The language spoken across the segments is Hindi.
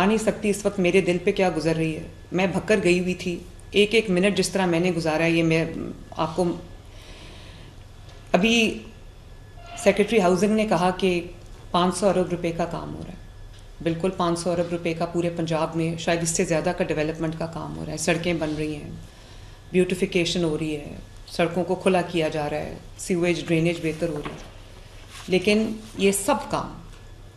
नहीं सकती इस वक्त मेरे दिल पे क्या गुजर रही है। मैं भक्कर गई हुई थी, एक एक मिनट जिस तरह मैंने गुजारा है, ये मैं आपको अभी सेक्रेटरी हाउसिंग ने कहा कि 500 अरब रुपए का काम हो रहा है। बिल्कुल 500 अरब रुपए का पूरे पंजाब में, शायद इससे ज़्यादा का डेवलपमेंट का काम हो रहा है। सड़कें बन रही हैं, ब्यूटिफिकेशन हो रही है, सड़कों को खुला किया जा रहा है, सीवेज ड्रेनेज बेहतर हो रही है। लेकिन ये सब काम,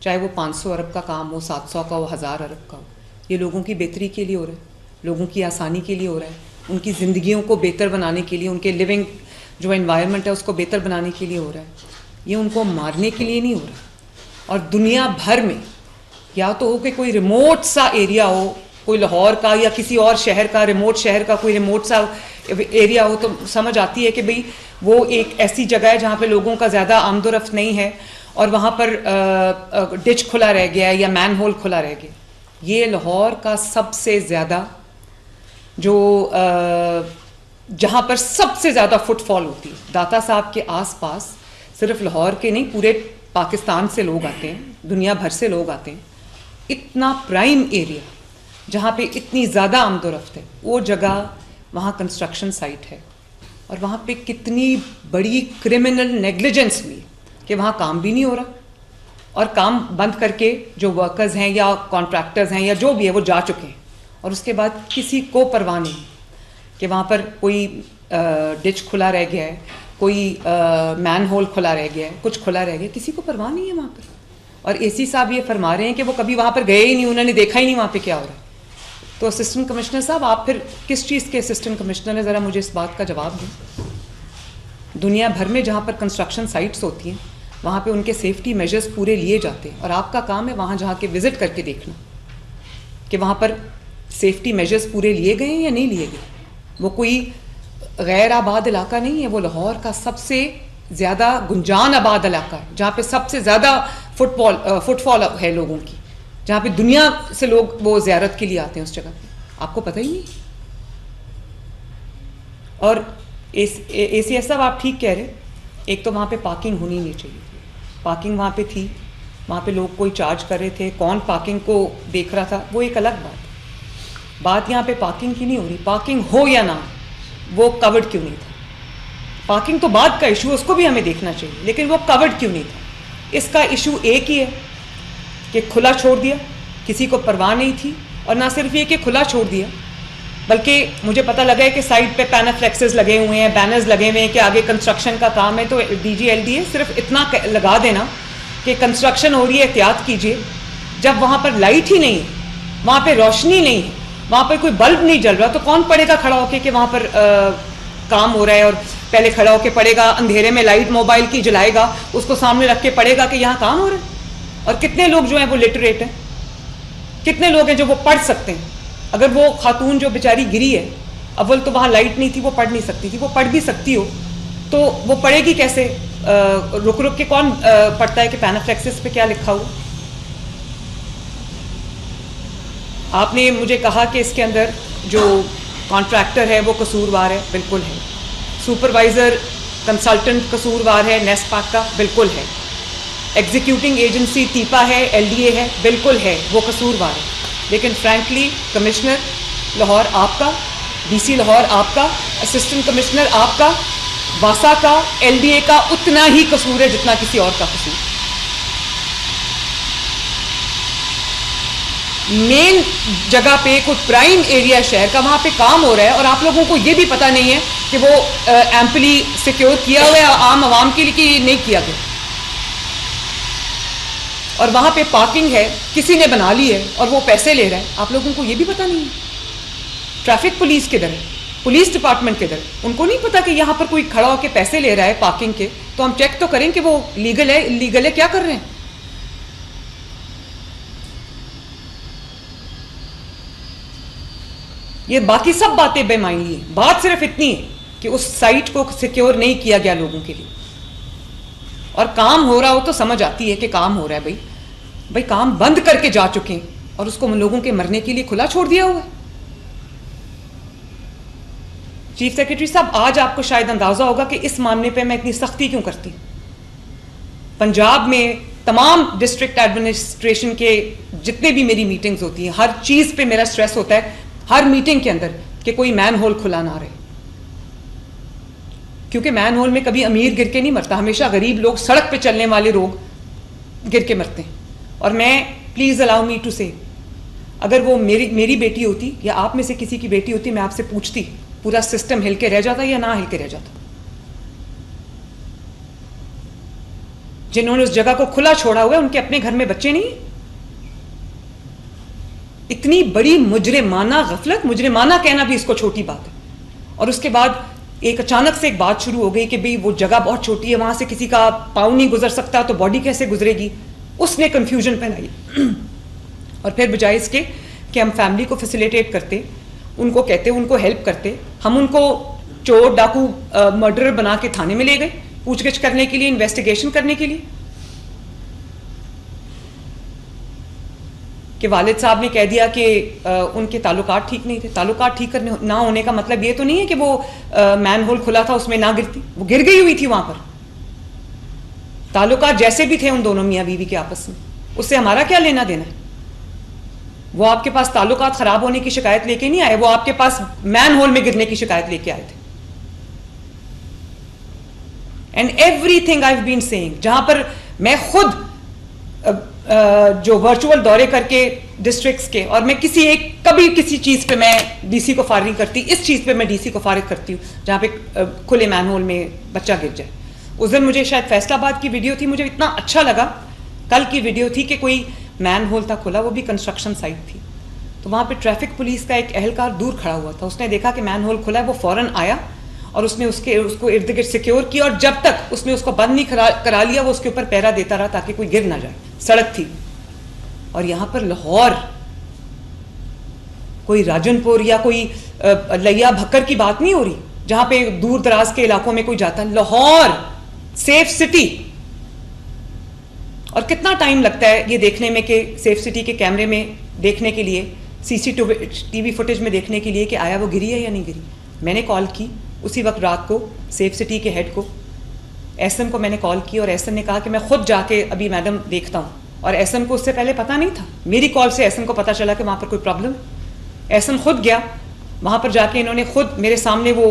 चाहे वो 500 अरब का काम हो, 700 का हो, 1000 अरब का हो, ये लोगों की बेहतरी के लिए हो रहा है, लोगों की आसानी के लिए हो रहा है, उनकी ज़िंदगियों को बेहतर बनाने के लिए, उनके लिविंग जो एनवायरनमेंट है उसको बेहतर बनाने के लिए हो रहा है। ये उनको मारने के लिए नहीं हो रहा। और दुनिया भर में या तो हो कि कोई रिमोट सा एरिया हो, कोई लाहौर का या किसी और शहर का, रिमोट शहर का कोई रिमोट सा एरिया हो, तो समझ आती है कि भाई वो एक ऐसी जगह है जहाँ पे लोगों का ज़्यादा आमदोरफ्त नहीं है और वहाँ पर डिच खुला रह गया है या मैन होल खुला रह गया। ये लाहौर का सबसे ज़्यादा जो जहाँ पर सबसे ज़्यादा फुटफॉल होती है, दाता साहब के आसपास सिर्फ लाहौर के नहीं, पूरे पाकिस्तान से लोग आते हैं, दुनिया भर से लोग आते हैं। इतना प्राइम एरिया जहाँ पे इतनी ज़्यादा आमदोरफ्त है, वो जगह वहाँ कंस्ट्रक्शन साइट है और वहाँ पे कितनी बड़ी क्रिमिनल नेग्लिजेंस हुई कि वहाँ काम भी नहीं हो रहा और काम बंद करके जो वर्कर्स हैं या कॉन्ट्रैक्टर्स हैं या जो भी है वो जा चुके हैं और उसके बाद किसी को परवाह नहीं कि वहाँ पर कोई डिच खुला रह गया है, कोई मैन होल खुला रह गया है, कुछ खुला रह गया, किसी को परवाह नहीं है वहाँ पर। और एसी साहब ये फरमा रहे हैं कि वो कभी वहाँ पर गए ही नहीं, उन्होंने देखा ही नहीं वहाँ पे क्या हो रहा है। तो असिस्टेंट कमिश्नर साहब, आप फिर किस चीज़ के असिस्टेंट कमिश्नर हैं, ज़रा मुझे इस बात का जवाब दें। दुनिया भर में जहाँ पर कंस्ट्रक्शन साइट्स होती हैं वहाँ पे उनके सेफ्टी मेजर्स पूरे लिए जाते हैं और आपका काम है वहाँ जहाँ के विज़िट करके देखना कि वहाँ पर सेफ्टी मेजर्स पूरे लिए गए हैं या नहीं लिए गए। वो कोई गैर आबाद इलाका नहीं है, वो लाहौर का सबसे ज़्यादा गुंजान आबाद इलाका है जहाँ पे सबसे ज़्यादा फुटफॉल है लोगों की, जहाँ पे दुनिया से लोग वो ज़ियारत के लिए आते हैं उस जगह पे। आपको पता ही नहीं। और ACS साहब आप ठीक कह रहे, एक तो वहाँ पे पार्किंग होनी नहीं चाहिए। पार्किंग वहाँ पे थी, वहाँ पे लोग कोई चार्ज कर रहे थे, कौन पार्किंग को देख रहा था वो एक अलग बात यहाँ पे पार्किंग की नहीं हो रही। पार्किंग हो या ना, वो कवर्ड क्यों नहीं था? पार्किंग तो बाद का इशू है, उसको भी हमें देखना चाहिए, लेकिन वो कवर्ड क्यों नहीं था? इसका इशू एक ही है कि खुला छोड़ दिया, किसी को परवाह नहीं थी। और ना सिर्फ ये कि खुला छोड़ दिया, बल्कि मुझे पता लगा है कि साइड पे पैनाफ्लेक्सेस लगे हुए हैं, बैनर्स लगे हुए हैं कि आगे कंस्ट्रक्शन का काम है। तो DGLDA सिर्फ इतना लगा देना कि कंस्ट्रक्शन हो रही है, एहतियात कीजिए। जब वहाँ पर लाइट ही नहीं है, वहाँ पर रोशनी नहीं है, वहाँ पर कोई बल्ब नहीं जल रहा, तो कौन पड़ेगा खड़ा होके कि वहाँ पर काम हो रहा है? और पहले खड़ा होके पड़ेगा, अंधेरे में लाइट मोबाइल की जलाएगा, उसको सामने रख के पड़ेगा कि यहाँ काम हो रहा है। और कितने लोग जो हैं वो लिटरेट हैं, कितने लोग हैं जो वो पढ़ सकते हैं। अगर वो खातून जो बेचारी गिरी है, अव्वल तो वहाँ लाइट नहीं थी, वो पढ़ नहीं सकती थी, वो पढ़ भी सकती हो तो वो पढ़ेगी कैसे? रुक रुक के कौन पढ़ता है कि पैनाफ्लेक्सिस पे क्या लिखा हो? आपने मुझे कहा कि इसके अंदर जो कॉन्ट्रैक्टर है वो कसूरवार है, बिल्कुल है। सुपरवाइज़र कंसल्टेंट कसूरवार है, नेस्पाक का, बिल्कुल है। एग्जीक्यूटिंग एजेंसी TIPA है, LDA है, बिल्कुल है, वो कसूरवार है। लेकिन फ्रैंकली कमिश्नर लाहौर आपका, DC लाहौर आपका, असिस्टेंट कमिश्नर आपका, वासा का, LDA का उतना ही कसूर है जितना किसी और का कसूर। मेन जगह पे कोई प्राइम एरिया शहर का, वहाँ पे काम हो रहा है और आप लोगों को ये भी पता नहीं है कि वो एम्पली सिक्योर किया हुआ है आम आवाम के लिए कि नहीं किया गया। और वहाँ पे पार्किंग है, किसी ने बना ली है और वो पैसे ले रहा है, आप लोगों को ये भी पता नहीं है। ट्रैफिक पुलिस किधर है? पुलिस डिपार्टमेंट किधर है? उनको नहीं पता कि यहाँ पर कोई खड़ा होकर पैसे ले रहा है पार्किंग के, तो हम चेक तो करें कि वो लीगल है, इलीगल है, क्या कर रहे हैं? ये बाकी सब बातें बेमायनी है। बात सिर्फ इतनी है कि उस साइट को सिक्योर नहीं किया गया लोगों के लिए। और काम हो रहा हो तो समझ आती है कि काम हो रहा है, भाई काम बंद करके जा चुके हैं और उसको लोगों के मरने के लिए खुला छोड़ दिया हुआ है। चीफ सेक्रेटरी साहब, आज आपको शायद अंदाजा होगा कि इस मामले पे मैं इतनी सख्ती क्यों करती हूं। पंजाब में तमाम डिस्ट्रिक्ट एडमिनिस्ट्रेशन के जितने भी मेरी मीटिंग्स होती हैं, हर चीज़ पे मेरा स्ट्रेस होता है हर मीटिंग के अंदर कि कोई मैन होल खुला ना रहे, क्योंकि मैन होल में कभी अमीर गिर के नहीं मरता, हमेशा गरीब लोग, सड़क पे चलने वाले लोग गिर के मरते हैं। और मैं, प्लीज़ अलाउ मी टू से, अगर वो मेरी बेटी होती या आप में से किसी की बेटी होती, मैं आपसे पूछती पूरा सिस्टम हिल के रह जाता या ना हिल के रह जाता। जिन्होंने उस जगह को खुला छोड़ा हुआ है उनके अपने घर में बच्चे नहीं। इतनी बड़ी मुजरिमाना गफलत, मुजरिमाना कहना भी इसको छोटी बात है। और उसके बाद एक अचानक से एक बात शुरू हो गई कि भाई वो जगह बहुत छोटी है, वहां से किसी का पाँव नहीं गुजर सकता, तो बॉडी कैसे गुजरेगी। उसने कंफ्यूजन फैलाई। और फिर बजाय इसके कि हम फैमिली को फैसिलिटेट करते, उनको कहते, उनको हेल्प करते, हम उनको चोर, डाकू, मर्डरर बना के थाने में ले गए पूछगिछ करने के लिए, इन्वेस्टिगेशन करने के लिए। कि वालिद साहब ने कह दिया कि उनके ताल्लुकात ठीक नहीं थे। ताल्लुकात ठीक करने ना होने का मतलब ये तो नहीं है कि वो मैन होल खुला था उसमें ना गिरती, वो गिर गई हुई थी वहां पर। ताल्लुकात जैसे भी थे उन दोनों मियाँ बीवी के आपस में, उससे हमारा क्या लेना देना है। वो आपके पास ताल्लुकात खराब होने की शिकायत लेके नहीं आए, वो आपके पास मैन होल में गिरने की शिकायत लेके आए थे। And everything I have been saying, जहां पर मैं खुद जो वर्चुअल दौरे करके डिस्ट्रिक्ट्स के, और मैं कभी किसी चीज पे मैं डीसी को फारिग करती, इस चीज पे मैं डीसी को फारिग करती हूँ जहां पे खुले मैनहोल में बच्चा गिर जाए। उस दिन मुझे शायद फैसलाबाद की वीडियो थी, मुझे इतना अच्छा लगा, कल की वीडियो थी कि कोई मैन होल था खुला, वो भी कंस्ट्रक्शन साइट थी। तो वहां पे ट्रैफिक पुलिस का एक एहलकार दूर खड़ा हुआ था, उसने देखा कि मैन होल खुला है, वो फौरन आया और उसने उसको इर्द गिर्द सिक्योर किया, और जब तक उसने उसको बंद नहीं करा लिया वो उसके ऊपर पहरा देता रहा ताकि कोई गिर ना जाए। सड़क थी। और यहां पर लाहौर कोई राजनपुर या कोई लिया भक्कर की बात नहीं हो रही जहां पे दूर दराज के इलाकों में कोई जाता है। Lahore safe city. और कितना टाइम लगता है ये देखने में कि सेफ सिटी के कैमरे में देखने के लिए, सीसीटीवी फुटेज में देखने के लिए कि आया वो गिरी है या नहीं गिरी। मैंने कॉल की उसी वक्त रात को सेफ सिटी के हेड को, एसएम को मैंने कॉल की, और एसएम ने कहा कि मैं खुद जाके अभी मैडम देखता हूँ। और एसएम को उससे पहले पता नहीं था, मेरी कॉल से एसएम को पता चला कि वहाँ पर कोई प्रॉब्लम है। एसएम खुद गया वहाँ पर, जाके इन्होंने खुद मेरे सामने वो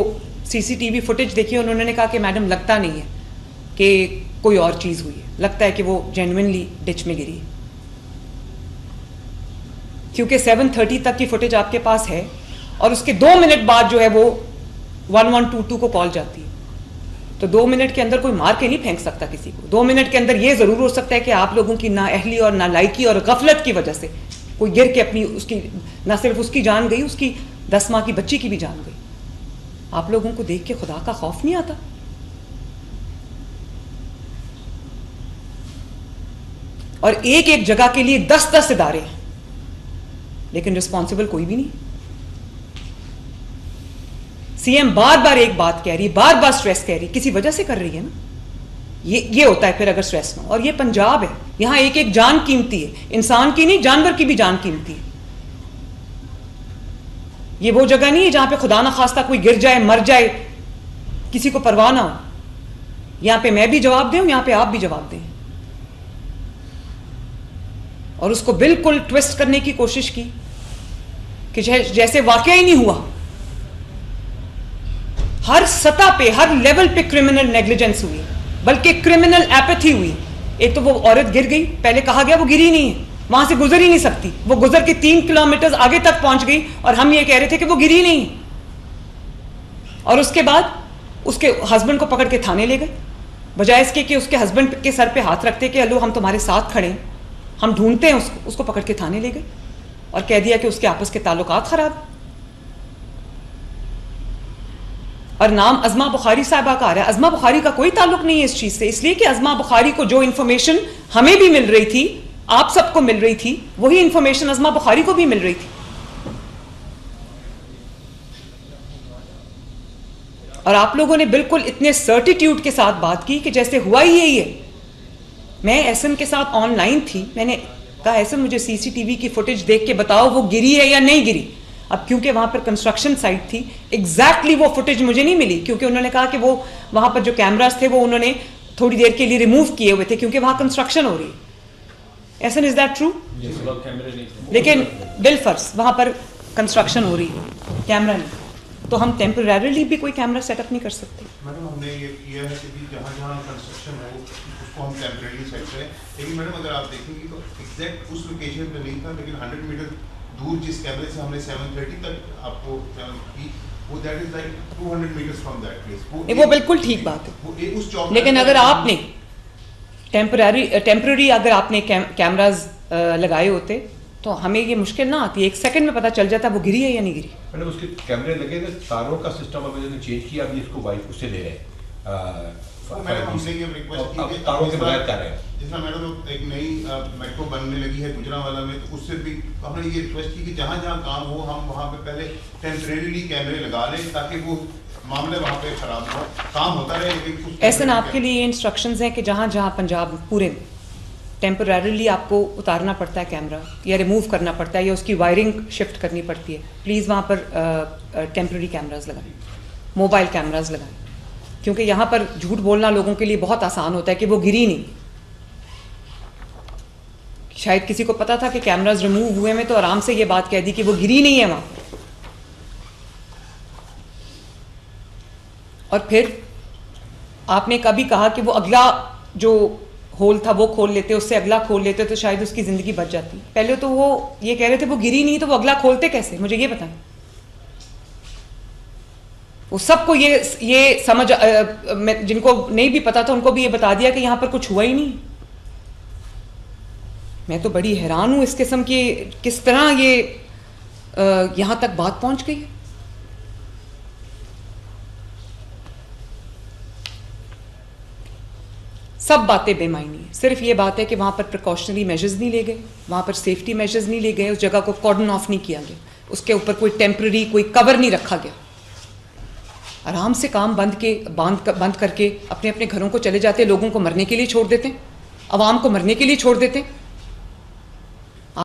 सीसीटीवी फुटेज देखी, और उन्होंने कहा कि मैडम लगता नहीं है कि कोई और चीज़ हुई है, लगता है कि वो जेन्युइनली डिच में गिरी है। क्योंकि 7:30 तक की फुटेज आपके पास है, और उसके 2 मिनट बाद जो है वो 1122 को कॉल जाती है। तो 2 मिनट के अंदर कोई मार के नहीं फेंक सकता किसी को। 2 मिनट के अंदर ये जरूर हो सकता है कि आप लोगों की नाअहली और नालायकी और गफलत की वजह से कोई गिर के अपनी, उसकी ना सिर्फ उसकी जान गई, उसकी 10 माह की बच्ची की भी जान गई। आप लोगों को देख के खुदा का खौफ नहीं आता? और एक एक जगह के लिए 10-10 इदारे हैं, लेकिन रिस्पॉन्सिबल कोई भी नहीं। सीएम बार बार एक बात कह रही, बार बार स्ट्रेस कह रही, किसी वजह से कर रही है ना। ये होता है फिर अगर स्ट्रेस ना। और ये पंजाब है, यहां एक एक जान कीमती है, इंसान की नहीं जानवर की भी जान कीमती है। ये वो जगह नहीं है जहां पे खुदा ना खास्ता कोई गिर जाए, मर जाए, किसी को परवाह ना हो। यहां पे मैं भी जवाब दूं, यहां पे आप भी जवाब दें। और उसको बिल्कुल ट्विस्ट करने की कोशिश की कि जैसे वाकया ही नहीं हुआ। हर सतह पे, हर लेवल पे क्रिमिनल नेग्लिजेंस हुई, बल्कि क्रिमिनल एपैथी हुई। एक तो वो औरत गिर गई, पहले कहा गया वो गिरी नहीं है, वहां से गुजर ही नहीं सकती, वो गुजर के 3 किलोमीटर आगे तक पहुंच गई, और हम ये कह रहे थे कि वो गिरी नहीं है। और उसके बाद उसके हस्बैंड को पकड़ के थाने ले गए, बजाय इसके कि उसके हस्बैंड के सर पे हाथ रखते कि हेलो हम तुम्हारे साथ खड़े हैं, हम ढूंढते हैं उसको पकड़ के थाने ले गए और कह दिया कि उसके आपस के ताल्लुकात खराब। और नाम अज़मा बुखारी साहिबा का आ रहा है। अज़मा बुखारी का कोई ताल्लुक नहीं है इस चीज से, इसलिए कि अज़मा बुखारी को जो इंफॉर्मेशन हमें भी मिल रही थी, आप सबको मिल रही थी, वही इंफॉर्मेशन अज़मा बुखारी को भी मिल रही थी। और आप लोगों ने बिल्कुल इतने सर्टिट्यूड के साथ बात की कि जैसे हुआ ही यही है। मैं एसएम के साथ ऑनलाइन थी, मैंने कहा एसएम मुझे सीसीटीवी की फुटेज देख के बताओ वो गिरी है या नहीं गिरी। अब क्योंकि वहां पर कंस्ट्रक्शन साइट थी, एग्जैक्टली वो फुटेज मुझे नहीं मिली, क्योंकि उन्होंने कहा कि वो वहां पर जो कैमरास थे वो उन्होंने थोड़ी देर के लिए रिमूव किए हुए थे, क्योंकि वहां कंस्ट्रक्शन हो रही है। Ehsan, is that true? लेकिन बिलफर्ज वहाँ पर कंस्ट्रक्शन हो रही है, कैमरा नहीं, तो हम टेम्परेरली भी कोई कैमरा सेटअप नहीं कर सकते। मैडम हमने ये किया है कि जहाँ जहाँ कंस्ट्रक्शन हो उसको हम टेम्परेरी सेट करें, लेकिन मैडम अगर आप देखेंगे तो एग्जैक्ट उस लोकेशन पे नहीं था, लेकिन 100 मीटर दूर जिस कैमरे से हमने 730 तक आपको की, वो that is like 200 meters from that place. वो बिल्कुल ठीक बात है, वो उस चौक, लेकिन अगर आपने टेम्पररी अगर आपने कैमराज लगाए होते तो हमें ये मुश्किल ना आती, 1 सेकंड में पता चल जाता वो गिरी है या नहीं गिरी। मैडम उसके कैमरे लगे थे, तारों का सिस्टम अब इन्होंने चेंज किया, अभी इसको वाइफ उससे ले रहे हैं। मैडम हमने ये रिक्वेस्ट की कि तारों के बगैर कर रहे हैं। जिसमें मैडम एक नई मेट्रो बनने लगी है गुजरांवाला में, तो उससे भी हमने ये रिक्वेस्ट की कि जहाँ जहाँ काम हो हम वहाँ पे पहले टेम्परेरीली कैमरे लगा लें, ताकि वो मामले वहाँ पे खराब हो, काम होता रहे। लेकिन ऐसा आपके लिए इंस्ट्रक्शंस हैं कि जहाँ जहाँ पंजाब पूरे में टेम्परेरली आपको उतारना पड़ता है कैमरा या रिमूव करना पड़ता है या उसकी वायरिंग शिफ्ट करनी पड़ती है, प्लीज़ वहाँ पर टेम्परेरी कैमराज लगाएं, मोबाइल कैमराज लगाएं, क्योंकि यहाँ पर झूठ बोलना लोगों के लिए बहुत आसान होता है कि वो गिरी नहीं। शायद किसी को पता था कि कैमराज रिमूव हुए में तो आराम से ये बात कह दी कि वो गिरी नहीं है वहाँ पर। और फिर आपने कभी कहा कि वो अगला जो होल था वो खोल लेते, उससे अगला खोल लेते तो शायद उसकी ज़िंदगी बच जाती। पहले तो वो ये कह रहे थे वो गिरी नहीं, तो वो अगला खोलते कैसे, मुझे ये बताएं। वो सबको ये समझ जिनको नहीं भी पता था उनको भी ये बता दिया कि यहाँ पर कुछ हुआ ही नहीं। मैं तो बड़ी हैरान हूँ इस किस्म की किस तरह ये यहाँ तक बात पहुँच गई है। सब बातें बेमायनी है, सिर्फ ये बात है कि वहाँ पर प्रिकॉशनरी मेजर्स नहीं ले गए, वहाँ पर सेफ्टी मेजर्स नहीं ले गए, उस जगह को कॉर्डन ऑफ नहीं किया गया, उसके ऊपर कोई टेम्पररी कोई कवर नहीं रखा गया। आराम से काम बंद करके अपने अपने घरों को चले जाते, लोगों को मरने के लिए छोड़ देते, अवाम को मरने के लिए छोड़ देते।